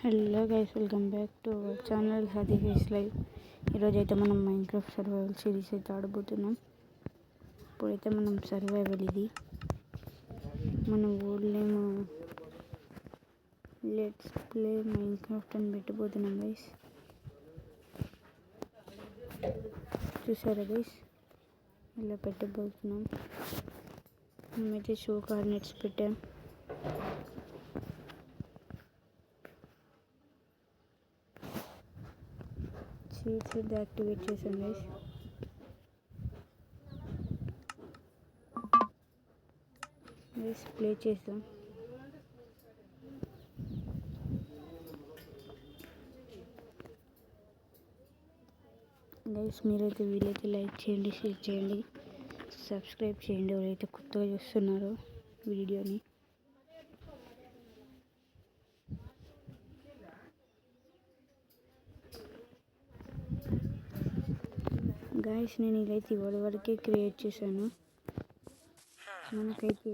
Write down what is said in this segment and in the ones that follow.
Hello guys, welcome back to our channel హది guys live. ఈరోజు అయితే మనం మైన్క్రాఫ్ట్ సర్వైవల్ సిరీస్ అయితే ఆడబోతున్నాం. ఇప్పుడైతే మనం సర్వైవల్ ఇది మన ఊళ్ళేమో లెట్స్ ప్లే మైన్క్రాఫ్ట్ అని పెట్టబోతున్నాం గైస్. చూసారా గైస్, ఇలా పెట్టబోతున్నాం. మేమైతే షో కోఆర్డినేట్స్ పెట్టాం. చీట్స్ అయితే యాక్టివేట్ చేసాం గైస్. గైస్ ప్లే చేద్దాం. గైస్ మీరైతే వీలైతే లైక్ చేయండి, షేర్ చేయండి, సబ్స్క్రైబ్ చేయండి ఎవరైతే కొత్తగా చూస్తున్నారో వీడియోని. గైస్ నేను ఇదైతే ఇవాళ వరకే క్రియేట్ చేశాను. మనకైతే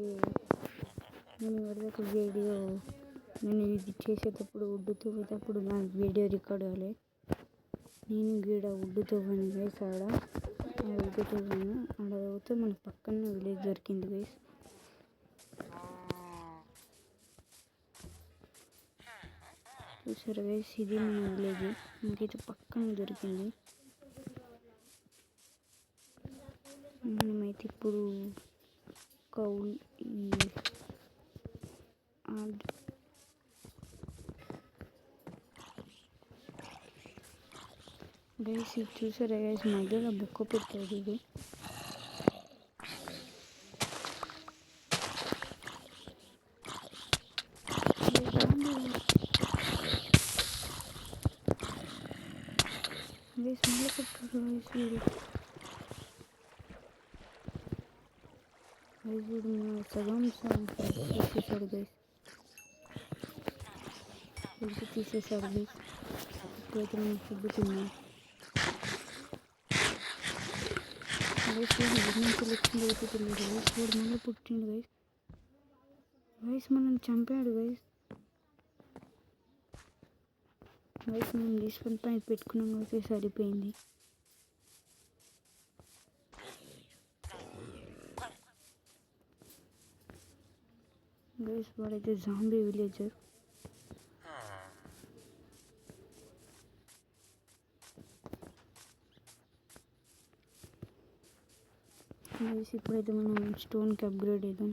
నేను ఇవాళ వీడియో నేను ఇది చేసేటప్పుడు వుడ్ తవ్వేటప్పుడు నా వీడియో రికార్డ్ అవ్వలే. నేను గీడ వుడ్ తవ్వాను గైస్. ఆడ వుడ్ తవ్వాను. ఆడ తవ్వితే మన పక్కన విలేజ్ దొరికింది గైస్. చూసారు గైస్, ఇది మన విలేజ్. మనకైతే పక్కన దొరికింది. మనమైతే ఇప్పుడు కౌల్ గైస్ ఇది చూసారా గైస్, మధ్యలో బుక్క పెట్టాడు ఇది. గైస్ మళ్ళీ పెట్టాడు గైస్ వీడు. వీడు సగం తీసేసాడు గైస్. వీడికి తీసేసాడు గైస్. ఇప్పుడైతే నేను ఫుడ్ తిన్నాను గైస్. వీడి నుంచి వచ్చింది అయితే తెలియదు గైస్. వీడు మళ్ళీ పుట్టిండు గైస్. గైస్ మనల్ని చంపాడు గైస్. గైస్ మనం రీస్పాన్ పాయింట్ పెట్టుకున్నాం అయితే సరిపోయింది. గైస్ వాడైతే జాంబీ విలేజర్. గైస్ ఇప్పుడైతే మనం స్టోన్కి అప్గ్రేడ్ అవుదాం.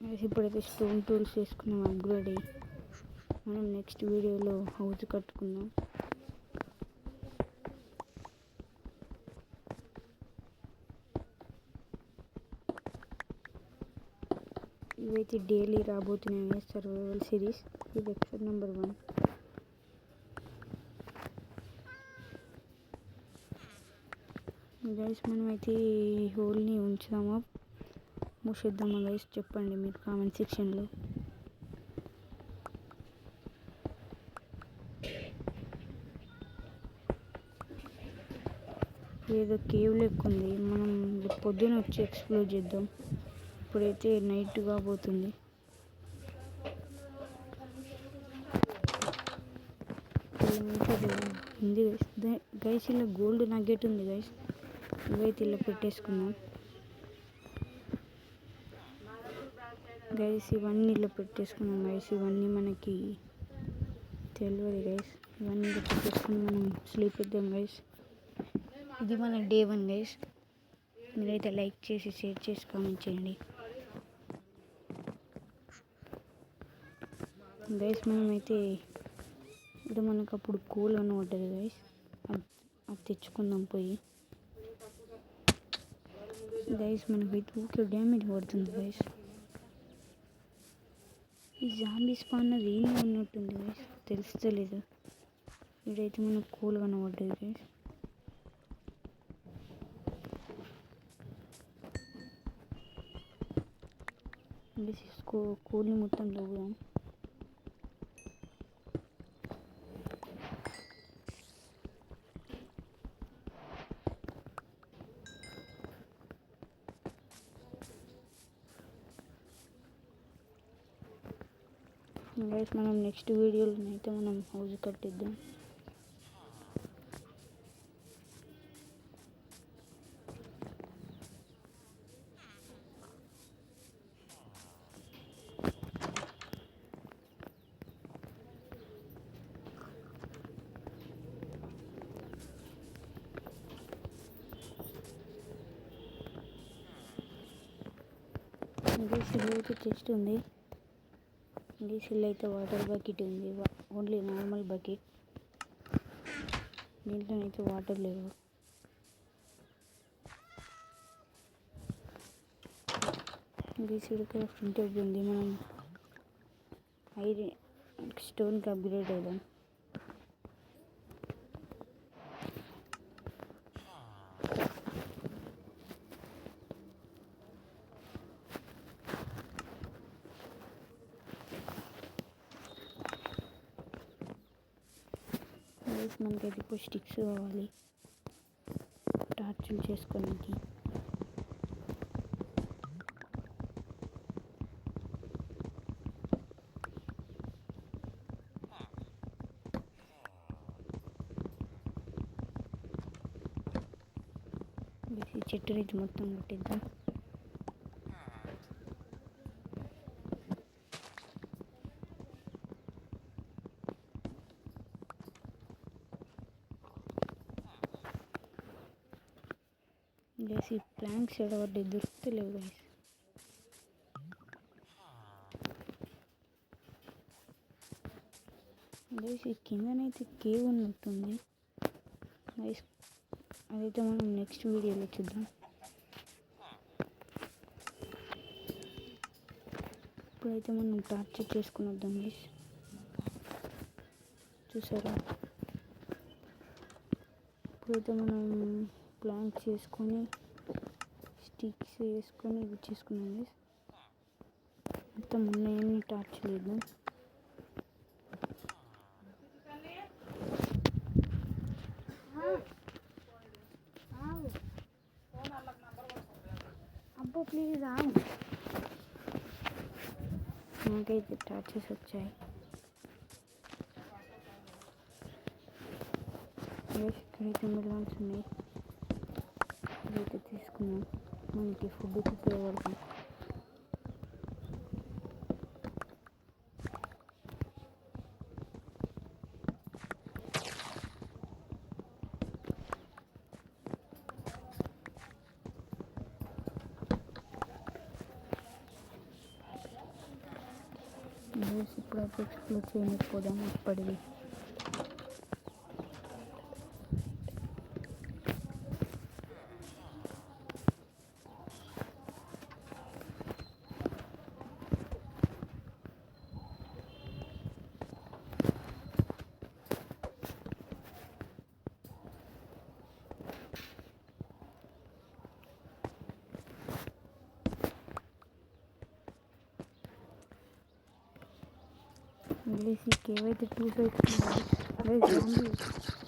గైస్ ఇప్పుడైతే స్టోన్ టూల్స్ వేసుకున్నాం అప్గ్రేడ్ అయ్యి. మనం నెక్స్ట్ వీడియోలో హౌస్ కట్టుకుందాం. ఇవైతే డైలీ రాబోతున్నాయి సర్వైవల్ సిరీస్. ఇది ఎపిసోడ్ నెంబర్ 1. గైస్ మనమైతే ఈ హోల్ని ఉంచుదామా మూసేద్దామా గైస్, చెప్పండి మీరు కామెంట్ సెక్షన్లో. ఏదో కేవ్ లెక్క ఉంది. మనం పొద్దున వచ్చి ఎక్స్ప్లోర్ చేద్దాం. ఇప్పుడైతే నైట్ కాబోతుంది. ఉంది గైస్. ఇలా గోల్డ్ నగ్గెట్ ఉంది గైస్. ఇవైతే ఇలా పెట్టేసుకుందాం గైస్. ఇవన్నీ ఇలా పెట్టేసుకున్నాం గైస్. ఇవన్నీ మనకి తెలియదు గైస్. ఇవన్నీ ఇలా పెట్టేసుకుని మనం స్లీప్ ఇద్దాం గైస్. ఇది మన డే 1 గైస్. మీరైతే లైక్ చేసి షేర్ చేసి కామెంట్ చేయండి గైస్. మనమైతే ఇప్పుడు మనకు అప్పుడు కూల్ అని ఉంటుంది గైస్. అది తెచ్చుకుందాం పోయి గైస్. మనకైతే ఊకే డ్యామేజ్ పడుతుంది గైస్. ఈ జాంబీ స్పాన్నర్ ఏంది ఉన్నట్టుంది గైస్, తెలుస్తలేదు. ఇదైతే మనకు కూల్ కనబడ్డది గైస్. కూల్ని మొత్తం తవ్వుదాం. గైస్ మనం నెక్స్ట్ వీడియోలో అయితే మనం హౌస్ కట్టిద్దాం. గైస్ అయితే చెస్ట్ ఉంది. డీసిల్ అయితే వాటర్ బకెట్ ఉంది, ఓన్లీ నార్మల్ బకెట్. దీంట్లోనైతే వాటర్ లేవు. డీసిల్ క్రాఫ్టింగ్ టేబుల్ ఉంది. మనం ఐరన్ స్టోన్కి అప్గ్రేడ్ అవుదాం. మనకైతే ఇప్పుడు స్టిక్స్ కావాలి టార్చులు చేసుకోవడానికి. ఈ చెట్టు రైతు మొత్తం కొట్టిద్దాం. గైస్ ఈ ప్లాంక్స్ ఎడబడ్డాయి, దొరుకుతలేవు గైస్. గైస్ ఈ కిందనైతే కేవ్ ఉన్నట్టుంది గైస్. అదైతే మనం నెక్స్ట్ వీడియోలో చూద్దాం. ఇప్పుడైతే మనం టార్చ్ చేసుకుని వద్దాం గైస్. చూసారా, ఇప్పుడైతే మనం ప్లాంక్స్ చేసుకొని స్టిక్స్ వేసుకొని ఇది చేసుకున్నాం గైస్. మొత్తం ఉన్నాయన్ని టార్చ్ లేదు. అబ్బో ప్లీజ్ ఆవు. నాకైతే టార్చెస్ వచ్చాయి. ఇక్కడైతే మిలాన్స్ ఉన్నాయి, ఇదైతే తీసుకున్నాం. మనకి ఫుడ్కి ఉపయోగపడుతుంది. ఇప్పుడైతే ఎక్స్ప్లోర్ చేయలేకపోదాం అప్పటివి. గైస్ ఈ కేవ్ అయితే 2 సైడ్స్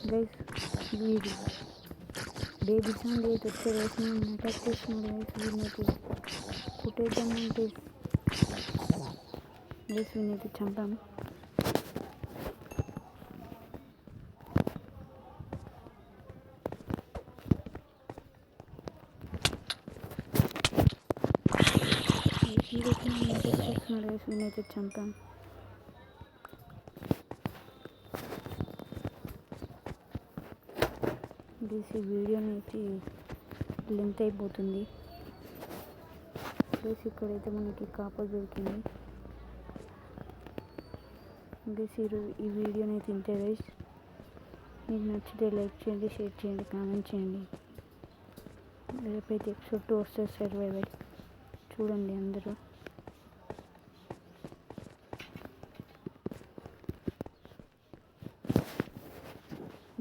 గైస్. వీడు బేబీ సాంగ్ అయితే వచ్చే వేసి అటాక్ చేస్తున్నాడు గైస్. వీడినైతే కుట్టేద్దామంటే గైస్ వీడినైతే చంపాము. వీడినైతే చంపాము. ఈ వీడియోని అయితే లెంత్ అయిపోతుంది గైస్. ఇక్కడైతే మనకి కాపర్ దొరికింది గైస్. ఈ వీడియోని అయితే ఇంతే గైస్. మీకు నచ్చితే లైక్ చేయండి, షేర్ చేయండి, కామెంట్ చేయండి. రేపైతే ఎపిసోడ్ 2 వస్తుంది, సర్వైవల్. చూడండి అందరూ.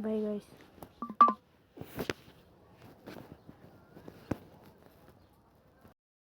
Bye guys.